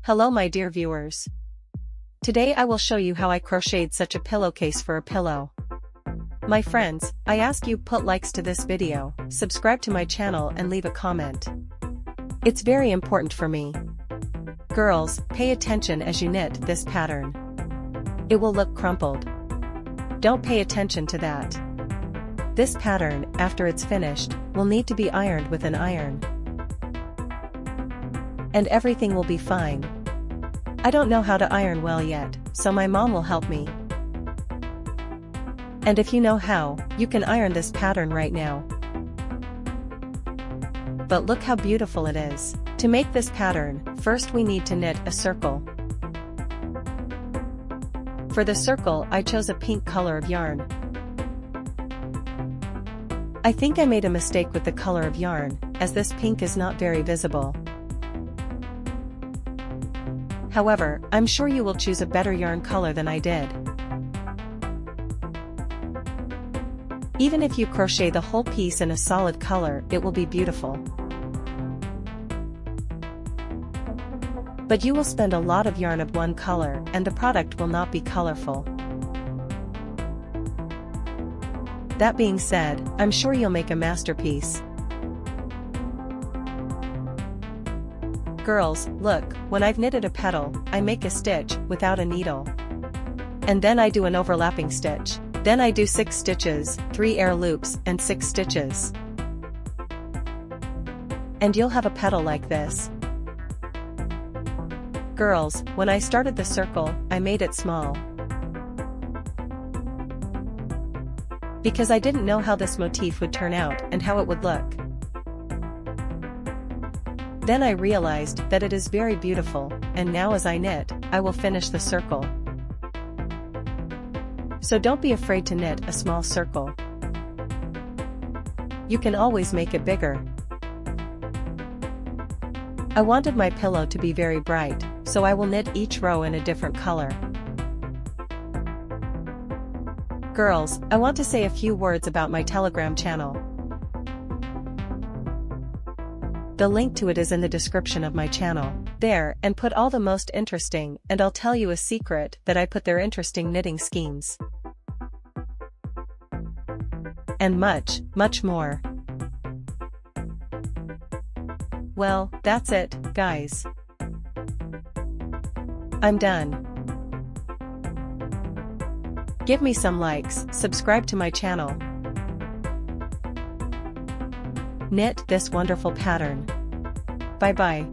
Hello my dear viewers. Today I will show you how I crocheted such a pillowcase for a pillow. My friends, I ask you put likes to this video, subscribe to my channel and leave a comment. It's very important for me. Girls, pay attention as you knit this pattern. It will look crumpled. Don't pay attention to that. This pattern, after it's finished, will need to be ironed with an iron. And everything will be fine. I don't know how to iron well yet, so my mom will help me. And if you know how, you can iron this pattern right now. But look how beautiful it is. To make this pattern, first we need to knit a circle. For the circle I chose a pink color of yarn. I think I made a mistake with the color of yarn, as this pink is not very visible. However, I'm sure you will choose a better yarn color than I did. Even if you crochet the whole piece in a solid color, it will be beautiful. But you will spend a lot of yarn of one color, and the product will not be colorful. That being said, I'm sure you'll make a masterpiece. Girls, look, when I've knitted a petal, I make a stitch, without a needle. And then I do an overlapping stitch. Then I do 6 stitches, 3 air loops, and 6 stitches. And you'll have a petal like this. Girls, when I started the circle, I made it small. Because I didn't know how this motif would turn out and how it would look. Then I realized that it is very beautiful, and now as I knit, I will finish the circle. So don't be afraid to knit a small circle. You can always make it bigger. I wanted my pillow to be very bright, so I will knit each row in a different color. Girls, I want to say a few words about my Telegram channel. The link to it is in the description of my channel. There, and put all the most interesting, and I'll tell you a secret that I put their interesting knitting schemes. And much, much more. Well, that's it, guys. I'm done. Give me some likes, subscribe to my channel. Knit this wonderful pattern. Bye bye.